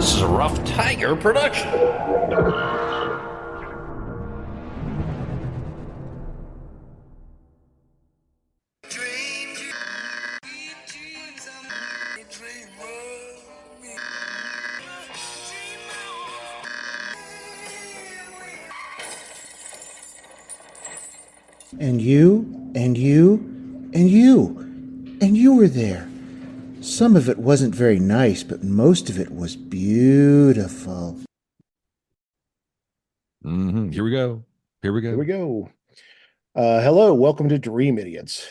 This is a Rough Tiger production. And you, and you, and you, and you were there. Some of it wasn't very nice, but most of it was beautiful. Here we go. Here we Here we go. go. Hello, welcome to Dream Idiots.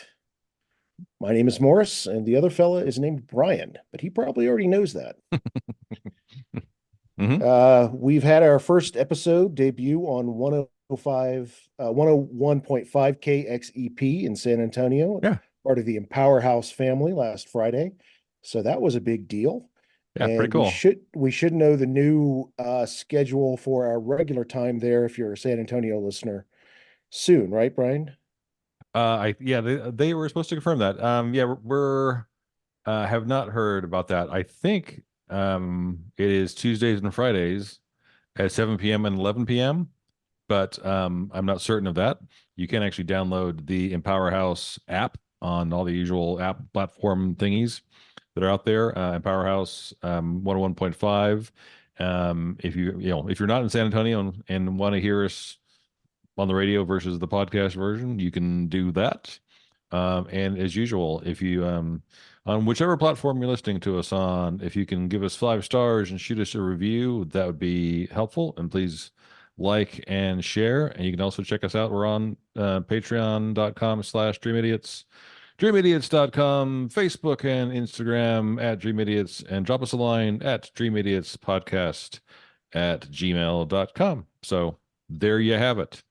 My name is Morris, and the other fella is named Bryan, but he probably already knows that. We've had our first episode debut on 101.5 KXEP in San Antonio, Yeah. part of the Empower House family last Friday. So that was a big deal. Yeah, And pretty cool. we should know the new schedule for our regular time there if you're a San Antonio listener soon, right, Bryan? They were supposed to confirm that. We're have not heard about that. I think it is Tuesdays and Fridays at 7 p.m. and 11 p.m. But I'm not certain of that. You can actually download the Empower House app on all the usual app platform thingies that are out there. Empower House 101.5. If you're not in San Antonio and want to hear us on the radio versus the podcast version, you can do that. And as usual, if you on whichever platform you're listening to us on, if you can give us 5 stars and shoot us a review, that would be helpful. And please like and share. And you can also check us out. We're on patreon.com/dreamidiots, dreamidiots.com, Facebook and Instagram at Dream Idiots, and drop us a line at dreamidiotspodcast@gmail.com. So there you have it.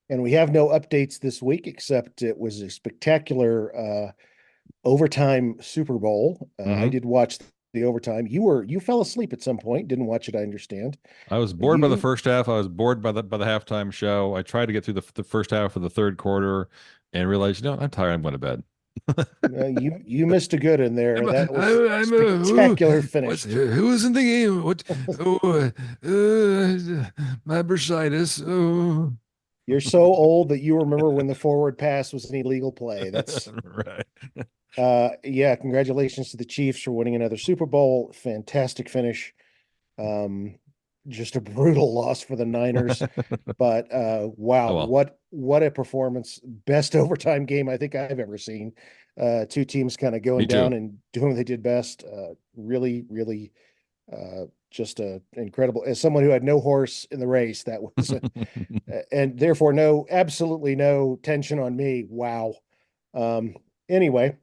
And we have no updates this week, except it was a spectacular overtime Super Bowl. I did watch the overtime. You fell asleep at some point, didn't watch it, I understand. I was bored by the first half. I was bored by the halftime show. I tried to get through the first half of the third quarter and realized, I'm tired. I'm going to bed. You missed a good in there. That was I'm spectacular finish. Who was in the game? What? My bursitis. Oh. You're so old that you remember when the forward pass was an illegal play. That's right. Yeah, congratulations to the Chiefs for winning another Super Bowl. Fantastic finish. Just a brutal loss for the Niners. But wow, Oh, well. what a performance. Best overtime game I think I've ever seen. Two teams kind of going down and doing what they did best. Really, really just incredible. As someone who had no horse in the race, that was and therefore absolutely no tension on me. Wow. Anyway,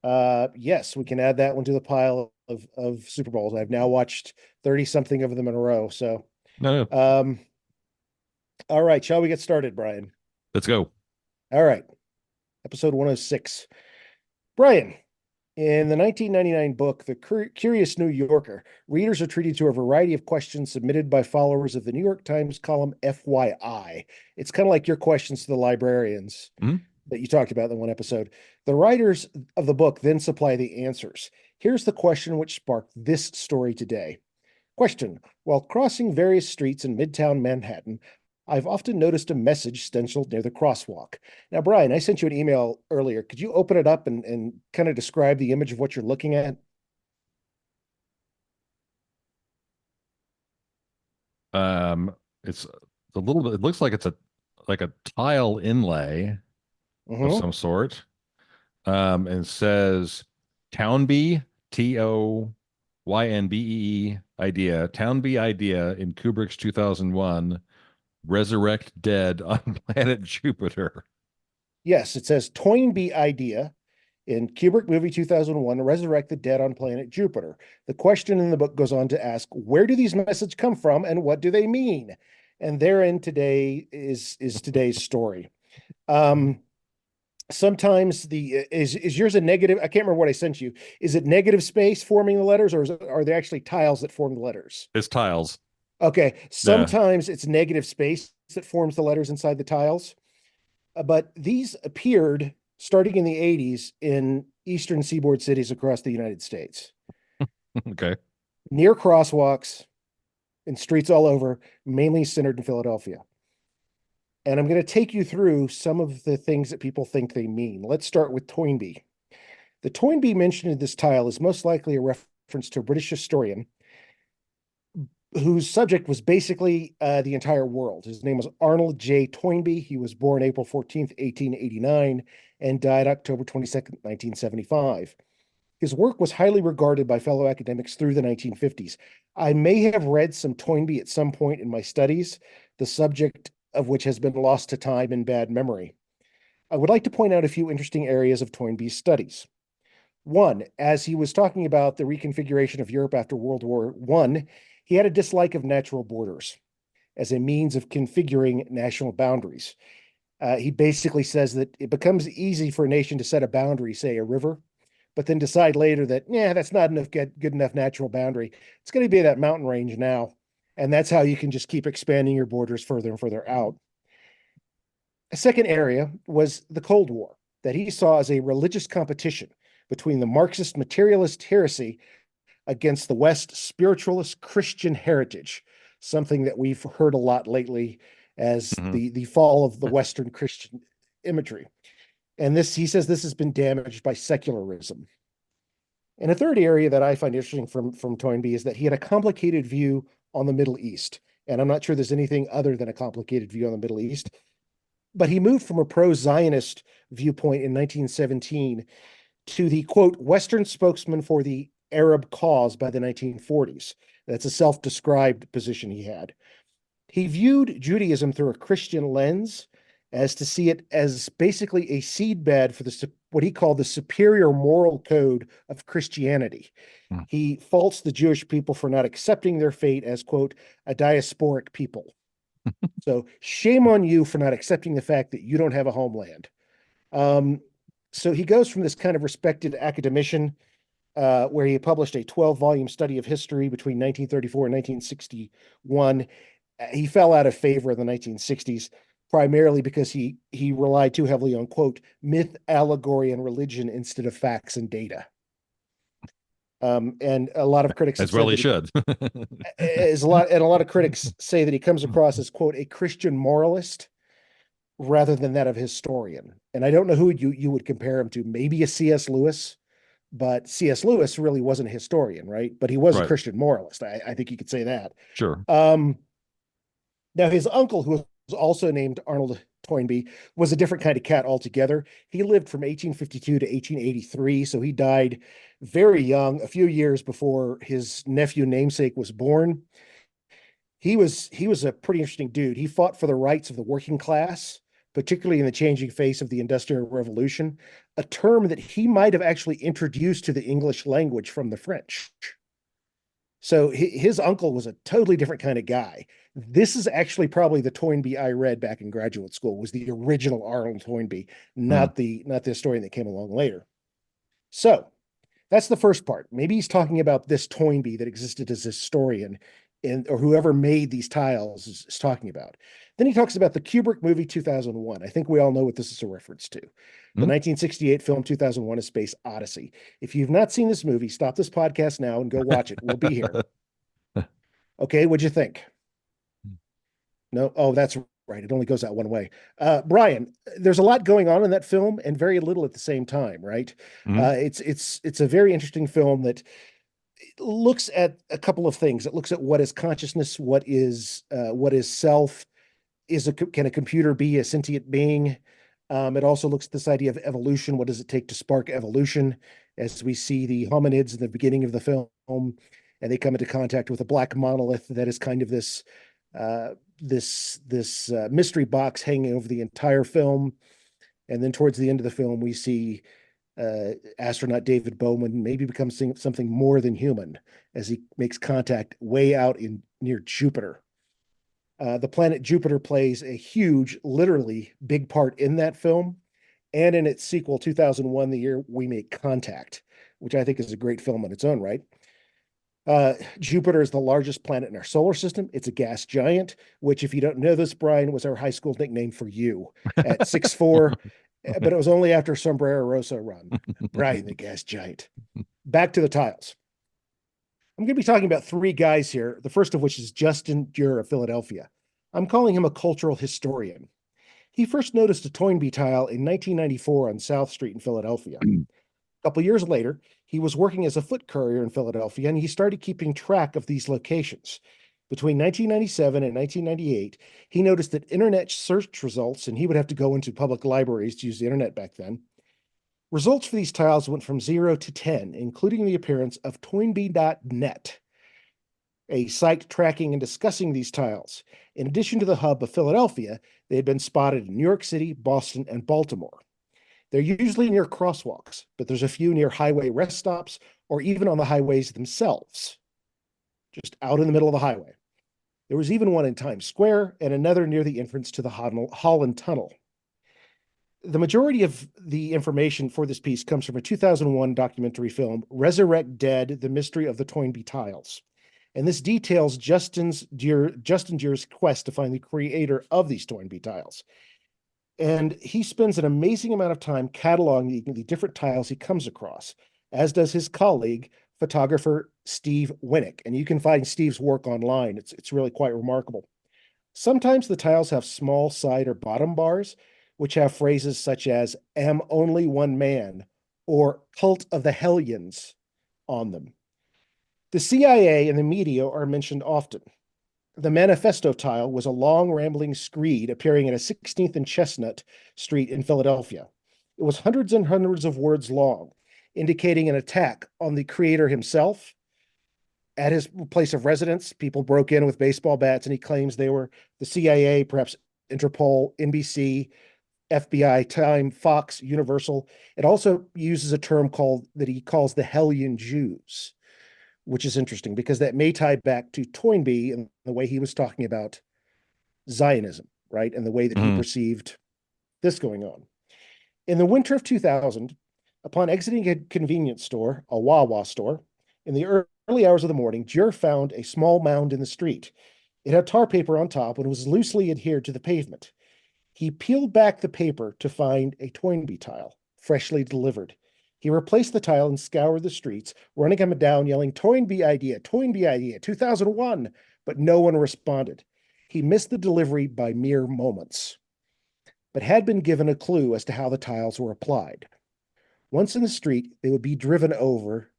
yes, we can add that one to the pile of Super Bowls. I've now watched 30 something of them in a row. So, No. All right, shall we get started, Bryan? Let's go. All right. Episode 106. Bryan, in the 1999 book, The Curious New Yorker, readers are treated to a variety of questions submitted by followers of the New York Times column FYI. It's kind of like your questions to the librarians that you talked about in the one episode. The writers of the book then supply the answers. Here's the question which sparked this story today. Question: while crossing various streets in Midtown Manhattan, I've often noticed a message stenciled near the crosswalk. Now, Bryan, I sent you an email earlier. Could you open it up and kind of describe the image of what you're looking at? It's a little bit, it looks like it's a tile inlay of some sort. And says Toynbee, Toynbee idea, Toynbee idea in Kubrick's 2001 resurrect dead on planet Jupiter. Yes, it says Toynbee idea in Kubrick movie 2001, resurrect the dead on planet Jupiter. The question in the book goes on to ask, where do these messages come from and what do they mean? And therein today is today's story. Sometimes is yours a negative? I can't remember what I sent you. Is it negative space forming the letters, or are there actually tiles that form the letters? It's tiles. Okay. Sometimes it's negative space that forms the letters inside the tiles. But these appeared starting in the 80s in eastern seaboard cities across the United States. Okay. near crosswalks and streets all over, mainly centered in Philadelphia. And I'm going to take you through some of the things that people think they mean. Let's start with Toynbee. The Toynbee mentioned in this tile is most likely a reference to a British historian whose subject was basically the entire world. His name was Arnold J. Toynbee. He was born April 14th, 1889, and died October 22nd, 1975. His work was highly regarded by fellow academics through the 1950s. I may have read some Toynbee at some point in my studies, the subject of which has been lost to time and bad memory. I would like to point out a few interesting areas of Toynbee's studies. One, as he was talking about the reconfiguration of Europe after World War I, he had a dislike of natural borders as a means of configuring national boundaries. He basically says that it becomes easy for a nation to set a boundary, say a river, but then decide later that, yeah, that's not enough good enough natural boundary. It's going to be that mountain range now. And that's how you can just keep expanding your borders further and further out. A second area was the Cold War, that he saw as a religious competition between the Marxist materialist heresy against the West spiritualist Christian heritage, something that we've heard a lot lately as the fall of the Western Christian imagery. And this, he says, this has been damaged by secularism. And a third area that I find interesting from Toynbee is that he had a complicated view on the Middle East. And I'm not sure there's anything other than a complicated view on the Middle East. But he moved from a pro-Zionist viewpoint in 1917 to the, quote, Western spokesman for the Arab cause by the 1940s. That's a self-described position he had. He viewed Judaism through a Christian lens, as to see it as basically a seedbed for the what he called the superior moral code of Christianity. He faults the Jewish people for not accepting their fate as, quote, a diasporic people. So shame on you for not accepting the fact that you don't have a homeland. So he goes from this kind of respected academician, where he published a 12-volume study of history between 1934 and 1961. He fell out of favor in the 1960s, primarily because he relied too heavily on, quote, myth, allegory, and religion instead of facts and data. And a lot of critics as well he should. a lot of critics say that he comes across as, quote, a Christian moralist rather than that of historian. And I don't know who you would compare him to. Maybe a C.S. Lewis, but C.S. Lewis really wasn't a historian, right? But he was a Christian moralist. I think you could say that. Sure. Now, his uncle, who was also named Arnold Toynbee, was a different kind of cat altogether. He lived from 1852 to 1883, so he died very young, a few years before his nephew namesake was born. He was a pretty interesting dude. He fought for the rights of the working class, particularly in the changing face of the Industrial Revolution, a term that he might have actually introduced to the English language from the French. So his uncle was a totally different kind of guy. This is actually probably the Toynbee I read back in graduate school, was the original Arnold Toynbee, not the historian that came along later. So that's the first part. Maybe he's talking about this Toynbee that existed as a historian, or whoever made these tiles is talking about. Then he talks about the Kubrick movie 2001. I think we all know what this is a reference to. The 1968 film 2001: A Space Odyssey. If you've not seen this movie, stop this podcast now and go watch it. We'll be here. Okay, what'd you think? No? Oh, that's right. It only goes out one way. Bryan, there's a lot going on in that film and very little at the same time, right? It's a very interesting film that looks at a couple of things. It looks at what is consciousness, what is self, can a computer be a sentient being? It also looks at this idea of evolution. What does it take to spark evolution? As we see the hominids in the beginning of the film, and they come into contact with a black monolith that is kind of this mystery box hanging over the entire film. And then towards the end of the film, we see astronaut David Bowman maybe becomes something more than human as he makes contact way out near Jupiter. The planet Jupiter plays a huge, literally big part in that film, and in its sequel, 2001, the year we make contact, which I think is a great film on its own right. Jupiter is the largest planet in our solar system. It's a gas giant, which, if you don't know this, Bryan, was our high school nickname for you at 6'4", but it was only after Sombrero Rosa run. Bryan, the gas giant. Back to the tiles. I'm going to be talking about three guys here, the first of which is Justin Dürr of Philadelphia. I'm calling him a cultural historian. He first noticed a Toynbee tile in 1994 on South Street in Philadelphia. A couple years later, he was working as a foot courier in Philadelphia, and he started keeping track of these locations. Between 1997 and 1998, he noticed that internet search results, and he would have to go into public libraries to use the internet back then. Results for these tiles went from 0 to 10, including the appearance of Toynbee.net, a site tracking and discussing these tiles. In addition to the hub of Philadelphia, they had been spotted in New York City, Boston, and Baltimore. They're usually near crosswalks, but there's a few near highway rest stops or even on the highways themselves, just out in the middle of the highway. There was even one in Times Square and another near the entrance to the Holland Tunnel. The majority of the information for this piece comes from a 2001 documentary film, Resurrect Dead, The Mystery of the Toynbee Tiles. And this details Justin Dürr's quest to find the creator of these Toynbee tiles. And he spends an amazing amount of time cataloging the different tiles he comes across, as does his colleague, photographer Steve Winnick. And you can find Steve's work online. It's really quite remarkable. Sometimes the tiles have small side or bottom bars, which have phrases such as "am only one man" or "cult of the Hellions" on them. The CIA and the media are mentioned often. The manifesto tile was a long, rambling screed appearing at a 16th and Chestnut Street in Philadelphia. It was hundreds and hundreds of words long, indicating an attack on the creator himself. At his place of residence, people broke in with baseball bats, and he claims they were the CIA, perhaps Interpol, NBC, FBI, Time, Fox, Universal. It also uses a term that he calls the Hellion Jews, which is interesting because that may tie back to Toynbee and the way he was talking about Zionism, right? And the way that he perceived this going on. In the winter of 2000, upon exiting a convenience store, a Wawa store, in the early hours of the morning, Dürr found a small mound in the street. It had tar paper on top and was loosely adhered to the pavement. He peeled back the paper to find a Toynbee tile, freshly delivered. He replaced the tile and scoured the streets, running him down, yelling, Toynbee idea, 2001, but no one responded. He missed the delivery by mere moments, but had been given a clue as to how the tiles were applied. Once in the street, they would be driven over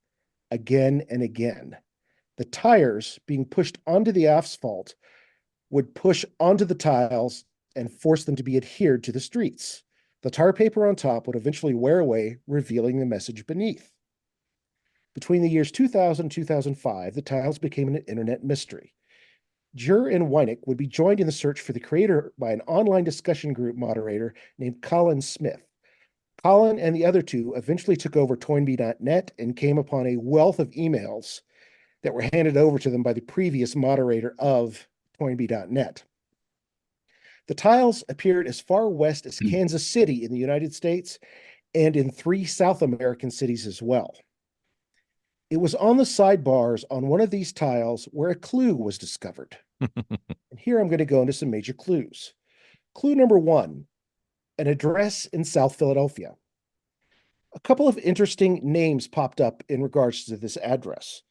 again and again. The tires being pushed onto the asphalt would push onto the tiles and force them to be adhered to the streets. The tar paper on top would eventually wear away, revealing the message beneath. Between the years 2000 and 2005, the tiles became an internet mystery. Dürr and Winnick would be joined in the search for the creator by an online discussion group moderator named Colin Smith. Colin and the other two eventually took over Toynbee.net and came upon a wealth of emails that were handed over to them by the previous moderator of Toynbee.net. The tiles appeared as far west as Kansas City in the United States and in 3 South American cities as well. It was on the sidebars on one of these tiles where a clue was discovered. And here I'm going to go into some major clues. Clue number 1, an address in South Philadelphia. A couple of interesting names popped up in regards to this address.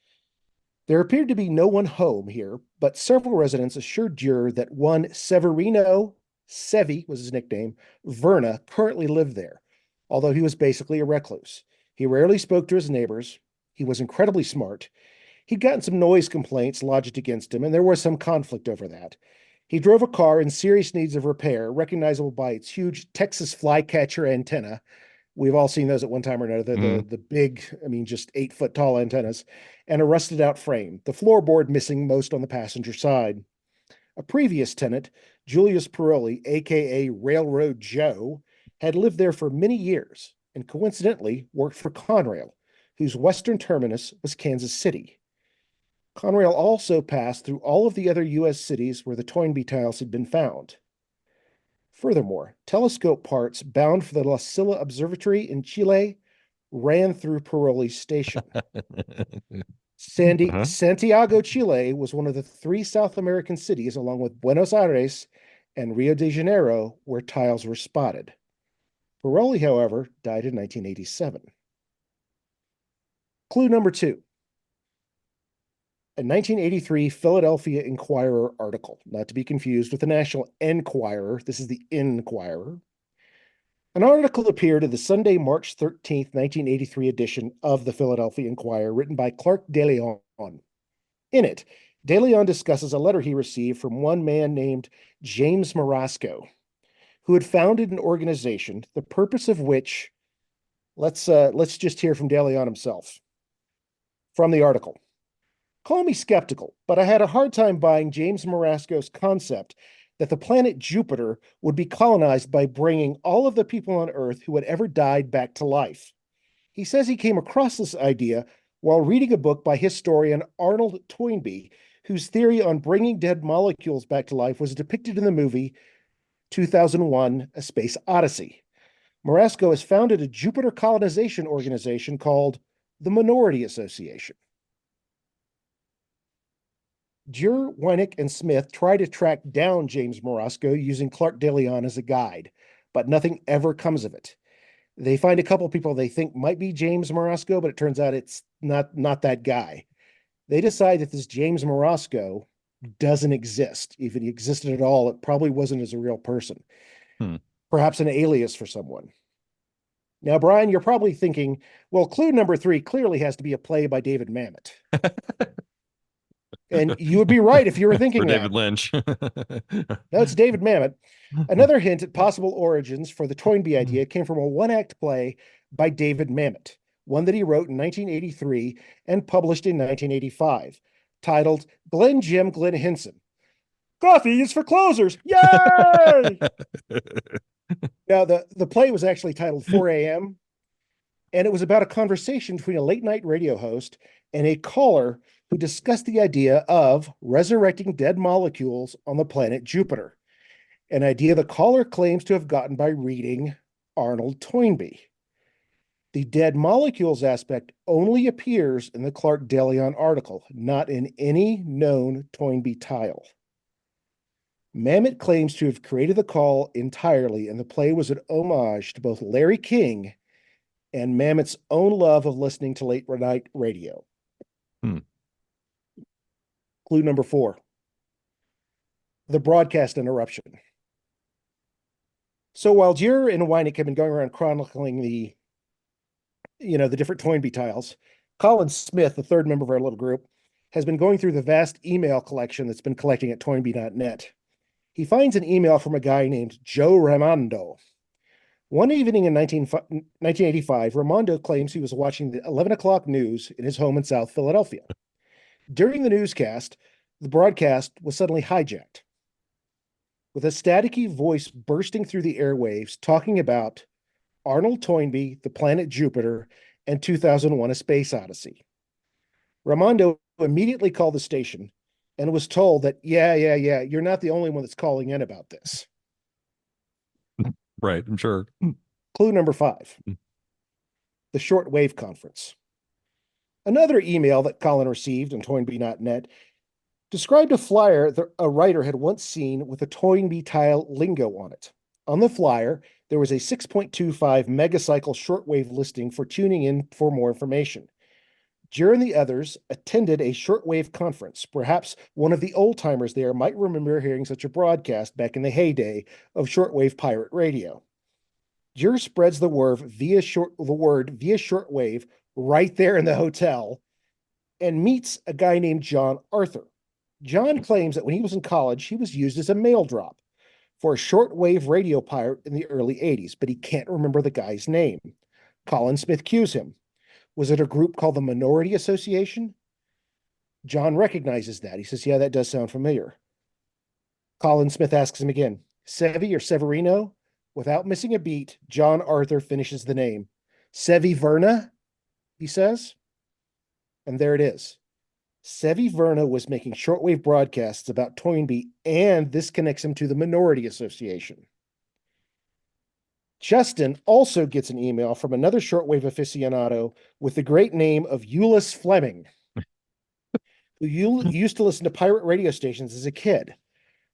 There appeared to be no one home here, but several residents assured Dürr that one Severino, Sevi was his nickname, Verna, currently lived there, although he was basically a recluse. He rarely spoke to his neighbors. He was incredibly smart. He'd gotten some noise complaints lodged against him, and there was some conflict over that. He drove a car in serious needs of repair, recognizable by its huge Texas flycatcher antenna. We've all seen those at one time or another, the big, just 8-foot tall antennas, and a rusted out frame, the floorboard missing most on the passenger side. A previous tenant, Julius Piroli, aka Railroad Joe, had lived there for many years and coincidentally worked for Conrail, whose western terminus was Kansas City. Conrail also passed through all of the other U.S. cities where the Toynbee tiles had been found. Furthermore, telescope parts bound for the La Silla Observatory in Chile ran through Piroli's station. Santiago, Chile was one of the 3 South American cities, along with Buenos Aires and Rio de Janeiro, where tiles were spotted. Piroli, however, died in 1987. Clue number 2. a 1983 Philadelphia Inquirer article, not to be confused with the National Enquirer. This is the Inquirer. An article appeared in the Sunday, March 13th, 1983 edition of the Philadelphia Inquirer, written by Clark DeLeon. In it, DeLeon discusses a letter he received from one man named James Marasco, who had founded an organization, the purpose of which, let's just hear from DeLeon himself. From the article. Call me skeptical, but I had a hard time buying James Marasco's concept that the planet Jupiter would be colonized by bringing all of the people on Earth who had ever died back to life. He says he came across this idea while reading a book by historian Arnold Toynbee, whose theory on bringing dead molecules back to life was depicted in the movie 2001: A Space Odyssey. Marasco has founded a Jupiter colonization organization called the Minority Association. Jur, Weineck, and Smith try to track down James Marasco using Clark DeLeon as a guide, but nothing ever comes of it. They find a couple people they think might be James Marasco, but it turns out it's not that guy. They decide that this James Marasco doesn't exist. If it existed at all, it probably wasn't as a real person. Perhaps an alias for someone. Now, Bryan, you're probably thinking, well, clue number 3 clearly has to be a play by David Mamet. And you would be right if you were thinking for that. David Lynch. No, it's David Mamet. Another hint at possible origins for the Toynbee idea came from a one-act play by David Mamet, one that he wrote in 1983 and published in 1985, titled Glenn Jim Glenn Henson. Coffee is for closers. Yay! Now, the play was actually titled 4 a.m., and it was about a conversation between a late-night radio host and a caller who discussed the idea of resurrecting dead molecules on the planet Jupiter, an idea the caller claims to have gotten by reading Arnold Toynbee. The dead molecules aspect only appears in the Clark DeLeon article, not in any known Toynbee tile. Mamet claims to have created the call entirely, and the play was an homage to both Larry King and Mamet's own love of listening to late night radio. Clue number 4. The broadcast interruption. So while Jur and Weineck have been going around chronicling the different Toynbee tiles, Colin Smith, the third member of our little group, has been going through the vast email collection that's been collecting at toynbee.net. He finds an email from a guy named Joe Raimondo. One evening in 1985, Raimondo claims he was watching the 11 o'clock news in his home in South Philadelphia. During the newscast, the broadcast was suddenly hijacked, with a staticky voice bursting through the airwaves talking about Arnold Toynbee, the planet Jupiter, and 2001: A Space Odyssey. Raimondo immediately called the station and was told that, yeah, you're not the only one that's calling in about this. Right, I'm sure. Clue number 5. The Shortwave Conference. Another email that Colin received on Toynbee.net described a flyer that a writer had once seen with a Toynbee tile lingo on it. On the flyer, there was a 6.25 megacycle shortwave listing for tuning in for more information. Jur and the others attended a shortwave conference. Perhaps one of the old-timers there might remember hearing such a broadcast back in the heyday of shortwave pirate radio. Jur spreads the word via shortwave right there in the hotel and meets a guy named John Arthur. John claims that when he was in college, he was used as a mail drop for a shortwave radio pirate in the early 80s, but he can't remember the guy's name. Colin Smith cues him. Was it a group called the Minority Association? John recognizes that. He says, yeah, that does sound familiar. Colin Smith asks him again, Sevi or Severino? Without missing a beat, John Arthur finishes the name. Sevi Verna, he says. And there it is. Sevi Verna was making shortwave broadcasts about Toynbee, and this connects him to the Minority Association. Justin also gets an email from another shortwave aficionado with the great name of Euless Fleming, who used to listen to pirate radio stations as a kid.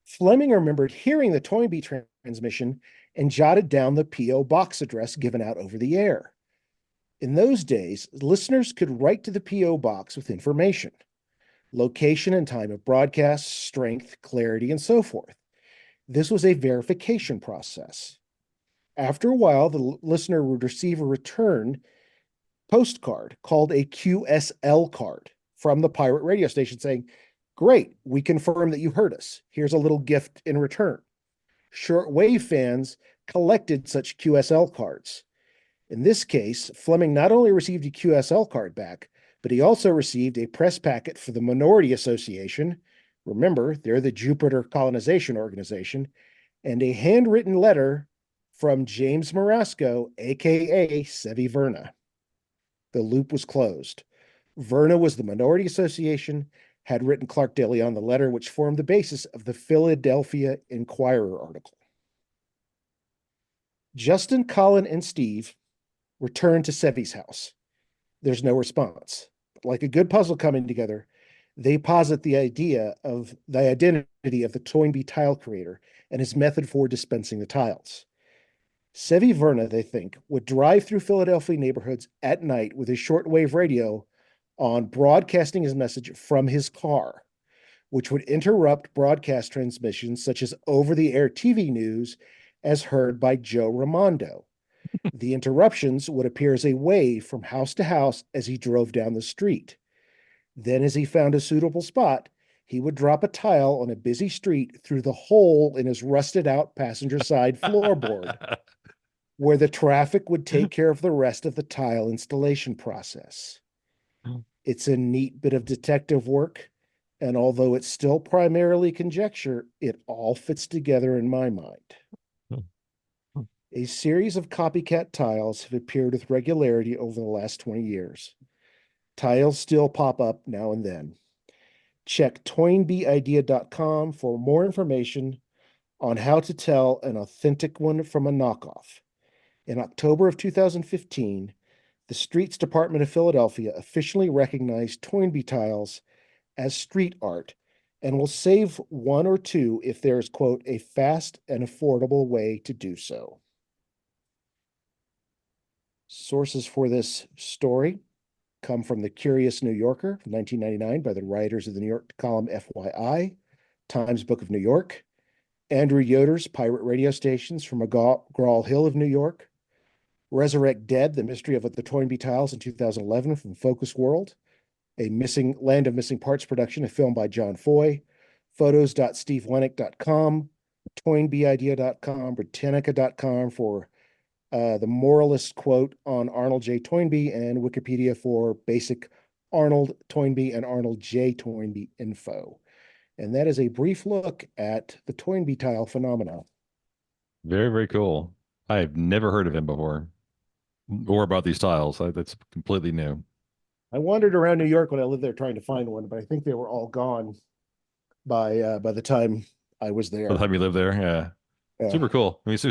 Fleming remembered hearing the Toynbee transmission and jotted down the P.O. box address given out over the air. In those days, listeners could write to the P.O. box with information. location and time of broadcast, strength, clarity, and so forth. This was a verification process. After a while, the listener would receive a return postcard called a QSL card from the pirate radio station saying, "Great, we confirm that you heard us. Here's a little gift in return." Shortwave fans collected such QSL cards. In this case, Fleming not only received a QSL card back, but he also received a press packet for the Minority Association. Remember, they're the Jupiter Colonization Organization, and a handwritten letter from James Marasco, aka Sevi Verna. The loop was closed. Verna was the Minority Association, had written Clark De Leon the letter, which formed the basis of the Philadelphia Inquirer article. Justin, Colin, and Steve return to Sevi's house. There's no response. But like a good puzzle coming together, they posit the idea of the identity of the Toynbee tile creator and his method for dispensing the tiles. Sevi Verna, they think, would drive through Philadelphia neighborhoods at night with his shortwave radio on, broadcasting his message from his car, which would interrupt broadcast transmissions such as over-the-air TV news as heard by Joe Raimondo. The interruptions would appear as a wave from house to house as he drove down the street. Then, as he found a suitable spot, he would drop a tile on a busy street through the hole in his rusted-out passenger side floorboard, where the traffic would take care of the rest of the tile installation process. It's a neat bit of detective work, and although it's still primarily conjecture, it all fits together in my mind. A series of copycat tiles have appeared with regularity over the last 20 years. Tiles still pop up now and then. Check toynbeeidea.com for more information on how to tell an authentic one from a knockoff. In October of 2015, the Streets Department of Philadelphia officially recognized Toynbee tiles as street art and will save one or two if there is, quote, a fast and affordable way to do so. Sources for this story come from the Curious New Yorker, 1999, by the writers of the New York column FYI, Times Book of New York, Andrew Yoder's Pirate Radio Stations from McGraw Hill of New York, Resurrect Dead, The Mystery of the Toynbee Tiles in 2011 from Focus World, a Land of Missing Parts production, a film by John Foy, photos.stevewenick.com, toynbeeidea.com, britannica.com for the moralist quote on Arnold J. Toynbee, and Wikipedia for basic Arnold Toynbee and Arnold J. Toynbee info. And that is a brief look at the Toynbee tile phenomenon. Very, very cool. I've never heard of him before or about these tiles. That's completely new. I wandered around New York when I lived there trying to find one, but I think they were all gone by the time I was there. By the time you lived there, yeah. Super cool. I mean, so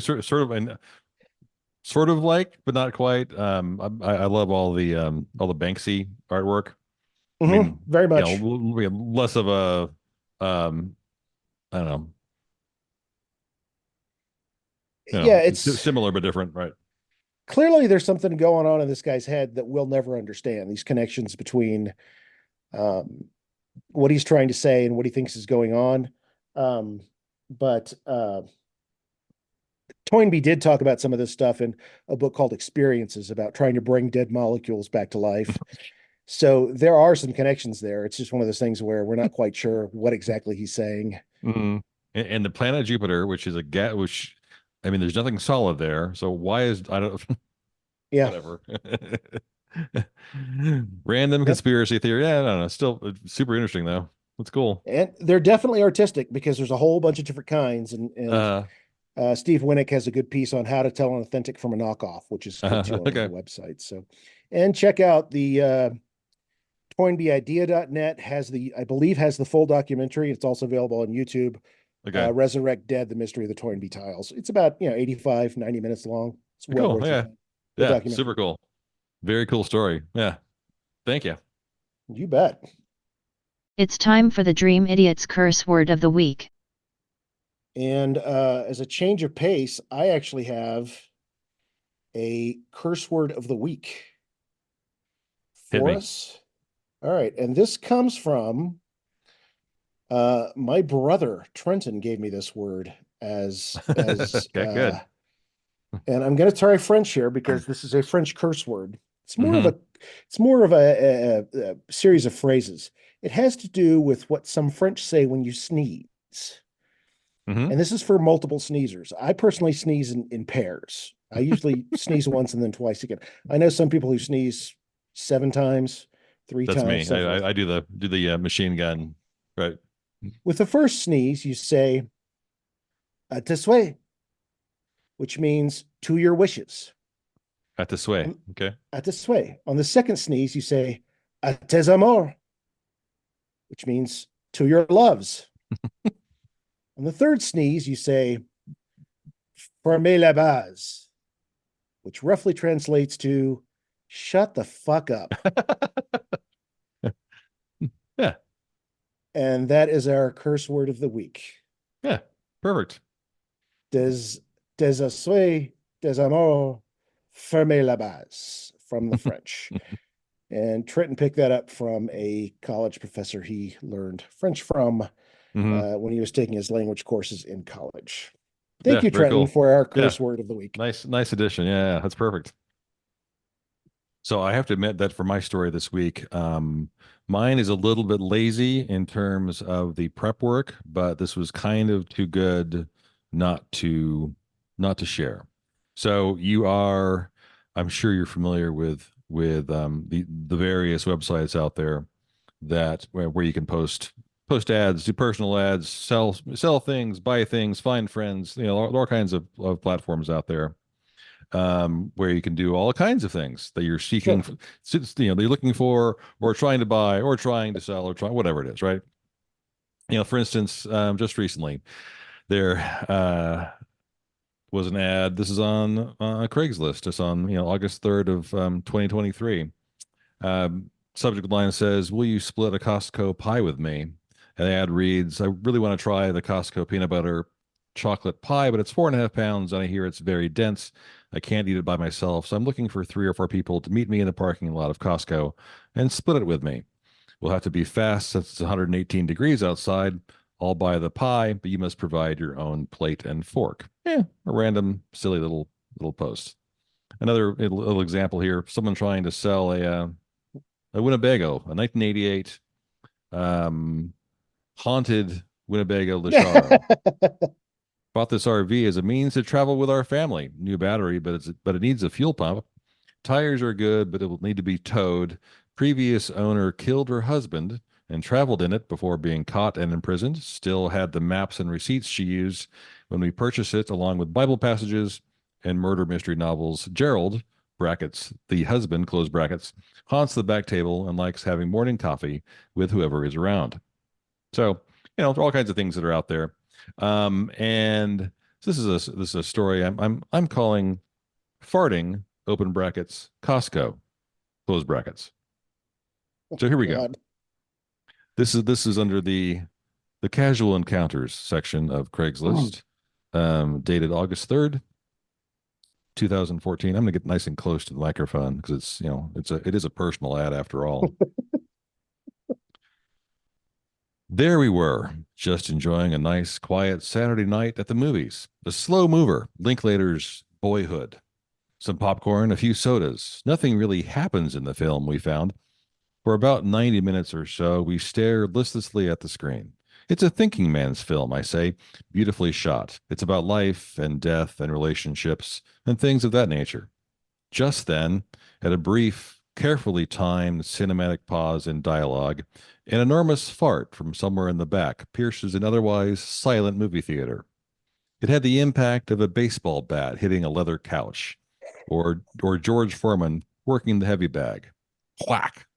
sort of like, but not quite. I love all the Banksy artwork. I mean, very much. Less of a I don't know. Yeah, it's similar but different, right? Clearly there's something going on in this guy's head that we'll never understand. These connections between what he's trying to say and what he thinks is going on. But Toynbee did talk about some of this stuff in a book called Experiences, about trying to bring dead molecules back to life. So there are some connections there. It's just one of those things where we're not quite sure what exactly he's saying. Mm-hmm. And the planet Jupiter, which is a gas, which, I mean, there's nothing solid there. So why is, I don't, yeah, whatever. Random conspiracy theory. Yeah, I don't know. Still super interesting though. That's cool. And they're definitely artistic because there's a whole bunch of different kinds. And Steve Winnick has a good piece on how to tell an authentic from a knockoff, which is good too on the website. So, and check out the ToynbeeIdea.net I believe has the full documentary. It's also available on YouTube. Resurrect Dead, The Mystery of the Toynbee Tiles. It's about 85, 90 minutes long. It's well cool. worth yeah, super cool. Very cool story. Yeah. Thank you. You bet. It's time for the Dream Idiot's curse word of the week. And as a change of pace, I actually have a curse word of the week for us. All right. And this comes from My brother Trenton gave me this word Okay, good. and I'm going to try French here because this is a French curse word. It's more of Hmm. a it's more of a series of phrases. It has to do with what some French say when you sneeze. Hmm. And this is for multiple sneezers. I personally sneeze in pairs. I usually sneeze once and then twice again. I know some people who sneeze 7 times, three That's times, me. so forth. I do the machine gun, right? With the first sneeze, you say "à tes souhaits," which means to your wishes. At this way. On, Okay. "À tes souhaits." On the second sneeze, you say "à tes amours," which means to your loves. On the third sneeze, you say "fermez la base," which roughly translates to "shut the fuck up." Yeah. And that is our curse word of the week. Yeah. Perfect. Des, des assuets, des amours, fermez la base from the French. And Trenton picked that up from a college professor he learned French from Hmm. when he was taking his language courses in college. Thank Yeah. you, Very Trenton, cool. for our Yeah. curse word of the week. Nice addition. Yeah. That's perfect. So I have to admit that for my story this week, mine is a little bit lazy in terms of the prep work, but this was kind of too good not to not to share. So I'm sure you're familiar with the various websites out there that where you can post ads, do personal ads, sell things, buy things, find friends, all kinds of platforms out there where you can do all kinds of things that you're seeking, Sure. that you're looking for, or trying to buy, or trying to sell, or try whatever it is, right? For instance, just recently there was an ad. This is on Craigslist. It's on August 3rd of 2023. Subject line says, "Will you split a Costco pie with me?" And the ad reads, "I really want to try the Costco peanut butter chocolate pie, but it's 4.5 pounds, and I hear it's very dense. I can't eat it by myself, so I'm looking for 3 or 4 people to meet me in the parking lot of Costco and split it with me. We'll have to be fast since it's 118 degrees outside. I'll buy the pie, but you must provide your own plate and fork." A random, silly little post. Another little example here: someone trying to sell a Winnebago, a 1988 um, haunted Winnebago Lacharo. Bought this RV as a means to travel with our family. New battery, but it needs a fuel pump. Tires are good, but it will need to be towed. Previous owner killed her husband and traveled in it before being caught and imprisoned. Still had the maps and receipts she used when we purchased it, along with Bible passages and murder mystery novels. Gerald (brackets the husband) close brackets haunts the back table and likes having morning coffee with whoever is around. So there are all kinds of things that are out there, and this is a story I'm calling farting open brackets Costco close brackets. So here we go. God. This is under the casual encounters section of Craigslist, dated August 3rd, 2014. I'm gonna get nice and close to the microphone because it is a personal ad after all. There we were, just enjoying a nice, quiet Saturday night at the movies. A slow mover, Linklater's Boyhood. Some popcorn, a few sodas. Nothing really happens in the film, we found. For about 90 minutes or so, we stare listlessly at the screen. It's a thinking man's film, I say, beautifully shot. It's about life and death and relationships and things of that nature. Just then, at a brief, carefully timed cinematic pause in dialogue, an enormous fart from somewhere in the back pierces an otherwise silent movie theater. It had the impact of a baseball bat hitting a leather couch, or George Foreman working the heavy bag. Whack!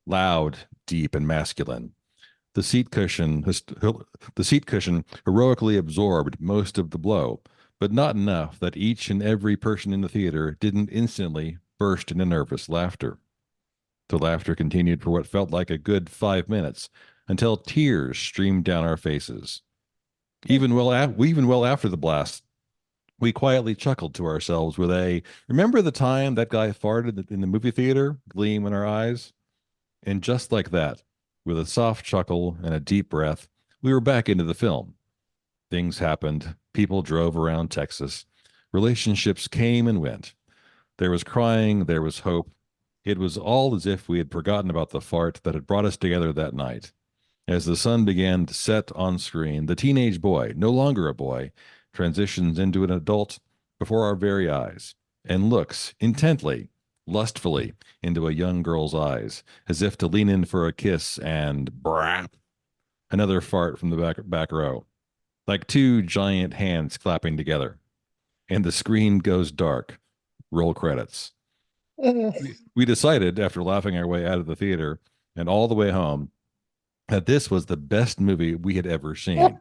Loud, deep, and masculine. The seat cushion heroically absorbed most of the blow, but not enough that each and every person in the theater didn't instantly burst into nervous laughter. The laughter continued for what felt like a good 5 minutes until tears streamed down our faces. Even well after the blast, we quietly chuckled to ourselves with a "remember the time that guy farted in the movie theater" gleam in our eyes. And just like that, with a soft chuckle and a deep breath, We were back into the film. Things happened. People drove around Texas. Relationships came and went. There was crying, there was hope. It was all as if we had forgotten about the fart that had brought us together that night. As the sun began to set on screen, the teenage boy, no longer a boy, transitions into an adult before our very eyes and looks intently, lustfully into a young girl's eyes, as if to lean in for a kiss, and brap, another fart from the back row, like two giant hands clapping together. And the screen goes dark. Roll credits. We decided, after laughing our way out of the theater and all the way home, that this was the best movie we had ever seen.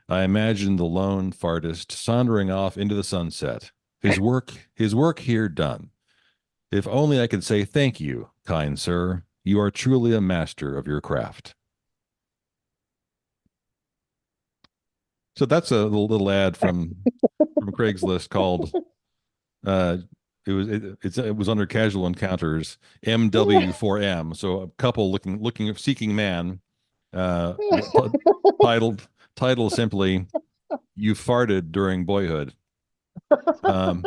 I imagined the lone fartist sauntering off into the sunset, his work here done. If only I could say thank you, kind sir. You are truly a master of your craft. So that's a little ad from Craigslist called it was under casual encounters MW4M. So a couple seeking man, uh, title simply "You farted during boyhood." Um,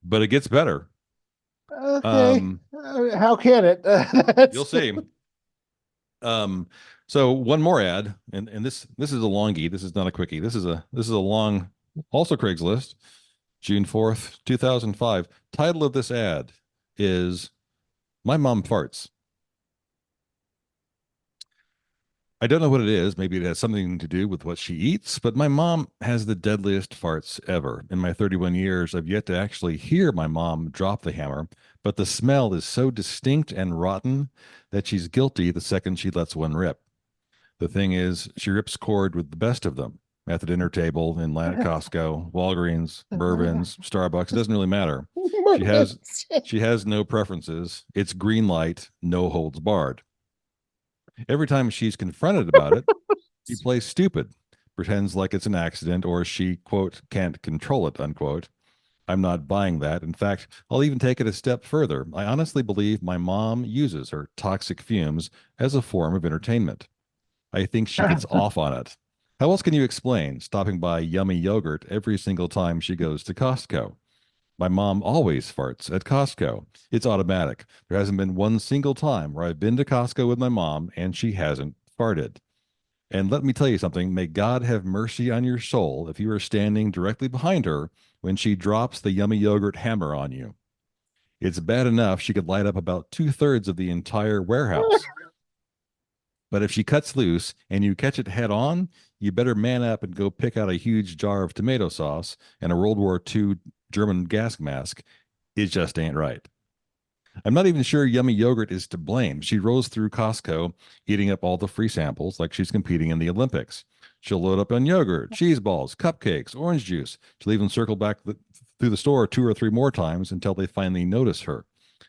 but it gets better. Okay. How can it? You'll see. So one more ad, and this is a longie. This is not a quickie. This is a long, also Craigslist, June 4th, 2005. Title of this ad is "My Mom Farts." I don't know what it is. Maybe it has something to do with what she eats, but my mom has the deadliest farts ever. In my 31 years, I've yet to actually hear my mom drop the hammer, but the smell is so distinct and rotten that she's guilty the second she lets one rip. The thing is, she rips cord with the best of them at the dinner table, in line at Costco, Walgreens, Bourbons, Starbucks. It doesn't really matter. She has no preferences. It's green light, no holds barred. Every time she's confronted about it, she plays stupid, pretends like it's an accident, or she, quote, can't control it, unquote. I'm not buying that. In fact, I'll even take it a step further. I honestly believe my mom uses her toxic fumes as a form of entertainment. I think she gets off on it. How else can you explain stopping by Yummy Yogurt every single time she goes to Costco? My mom always farts at Costco. It's automatic. There hasn't been one single time where I've been to Costco with my mom and she hasn't farted. And let me tell you something. May God have mercy on your soul if you are standing directly behind her when she drops the Yummy Yogurt hammer on you. It's bad enough she could light up about 2/3 of the entire warehouse. But if she cuts loose and you catch it head on, you better man up and go pick out a huge jar of tomato sauce and a World War II German gas mask. It just ain't right. I'm not even sure Yummy Yogurt is to blame. She rolls through Costco, eating up all the free samples like she's competing in the Olympics. She'll load up on yogurt, cheese balls, cupcakes, orange juice. She'll even circle back through the store 2 or 3 more times until they finally notice her.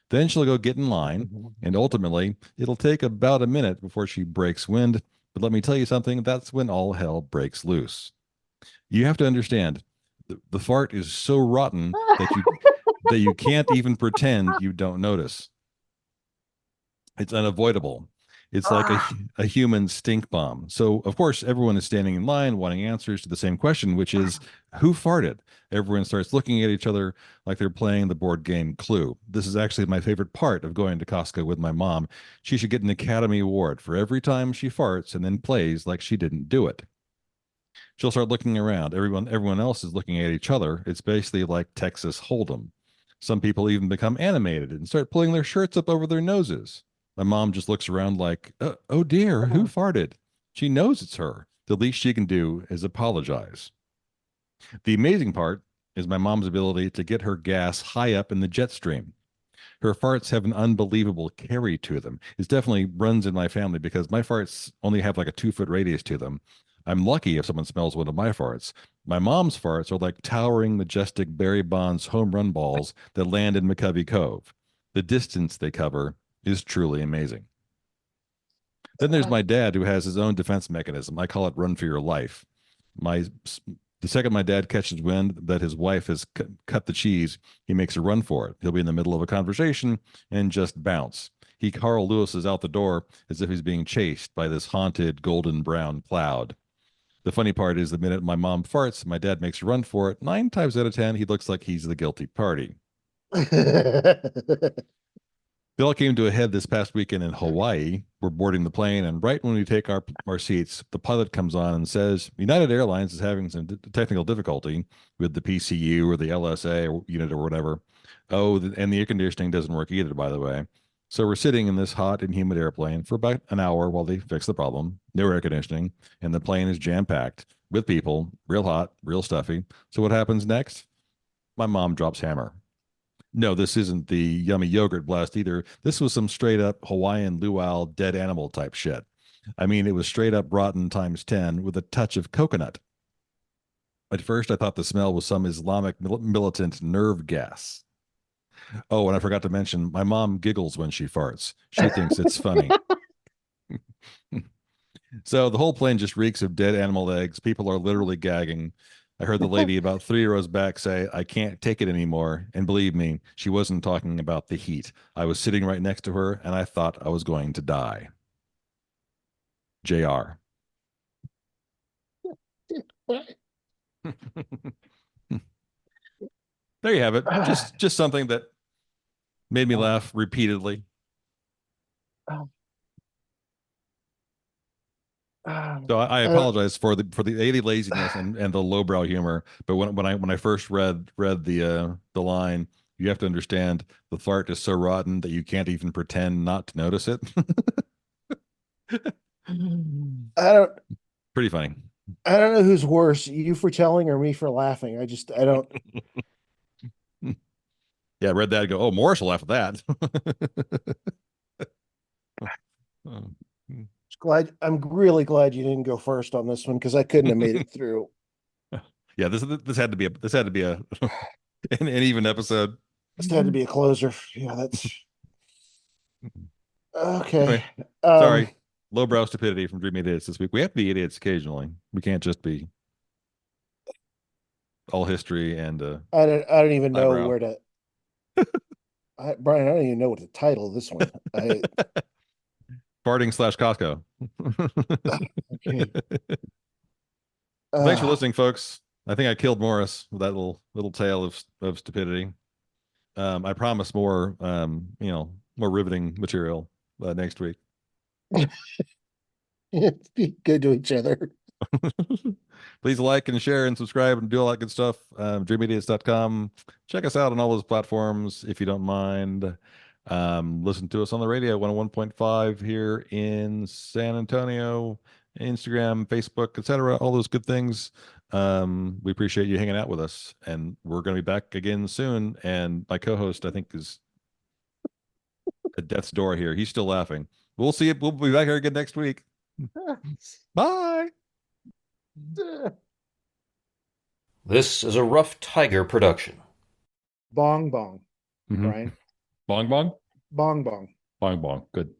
Then she'll go get in line, and ultimately, it'll take about a minute before she breaks wind. But let me tell you something, that's when all hell breaks loose. You have to understand, the fart is so rotten that you can't even pretend you don't notice. It's unavoidable. It's like a human stink bomb. So, of course, everyone is standing in line wanting answers to the same question, which is, who farted? Everyone starts looking at each other like they're playing the board game Clue. This is actually my favorite part of going to Costco with my mom. She should get an Academy Award for every time she farts and then plays like she didn't do it. She'll start looking around. Everyone else is looking at each other. It's basically like Texas Hold'em. Some people even become animated and start pulling their shirts up over their noses. My mom just looks around like, oh dear, who farted? She knows it's her. The least she can do is apologize. The amazing part is my mom's ability to get her gas high up in the jet stream. Her farts have an unbelievable carry to them. It definitely runs in my family because my farts only have like a 2-foot radius to them. I'm lucky if someone smells one of my farts. My mom's farts are like towering, majestic Barry Bonds home run balls that land in McCovey Cove. The distance they cover is truly amazing. Then there's my dad, who has his own defense mechanism. I call it run for your life. The second my dad catches wind that his wife has cut the cheese, he makes a run for it. He'll be in the middle of a conversation and just bounce. he Carl Lewis's out the door as if he's being chased by this haunted golden brown cloud. The funny part is the minute my mom farts, my dad makes a run for it. 9 times out of 10, he looks like he's the guilty party. It all came to a head this past weekend in Hawaii. We're boarding the plane, and right when we take our seats, the pilot comes on and says, United Airlines is having some technical difficulty with the PCU or the LSA or unit or whatever. Oh, and the air conditioning doesn't work either, by the way. So we're sitting in this hot and humid airplane for about an hour while they fix the problem. No air conditioning, and the plane is jam-packed with people, real hot, real stuffy. So what happens next? My mom drops hammer. No, this isn't the yummy yogurt blast either. This was some straight up Hawaiian luau dead animal type shit. I mean, it was straight up rotten times 10 with a touch of coconut. At first, I thought the smell was some Islamic militant nerve gas. Oh, and I forgot to mention, my mom giggles when she farts. She thinks it's funny. So the whole plane just reeks of dead animal eggs. People are literally gagging. I heard the lady about 3 rows back say, I can't take it anymore. And believe me, she wasn't talking about the heat. I was sitting right next to her and I thought I was going to die. JR. There you have it. Just something that made me laugh repeatedly. So I apologize for the laziness and the lowbrow humor. But when I first read the line, you have to understand the fart is so rotten that you can't even pretend not to notice it. Pretty funny. I don't know who's worse, you for telling or me for laughing. I don't. Yeah, I read that and go, oh, Morris will laugh at that. Oh. I'm really glad you didn't go first on this one because I couldn't have made it through. Yeah, this had to be a an even episode. This had to be a closer. Yeah, that's okay. Anyway, sorry, lowbrow stupidity from Dreamy Idiots this week. We have to be idiots occasionally. We can't just be all history and I don't even know eyebrow. where to. Brian, I don't even know what to title this one. Farting / Costco. Okay. Thanks for listening, folks. I think I killed Morris with that little tale of stupidity. I promise more more riveting material next week. Be good to each other. Please like and share and subscribe and do all that good stuff. Dreamidiots.com. Check us out on all those platforms if you don't mind. Listen to us on the radio 101.5 here in San Antonio, Instagram, Facebook, etc. All those good things. We appreciate you hanging out with us, and we're going to be back again soon. And my co-host, I think, is at death's door here. He's still laughing. We'll see it. We'll be back here again next week. Bye. This is a Rough Tiger production. Bong bong, Brian. Bong bong? Bong bong. Bong bong. Good.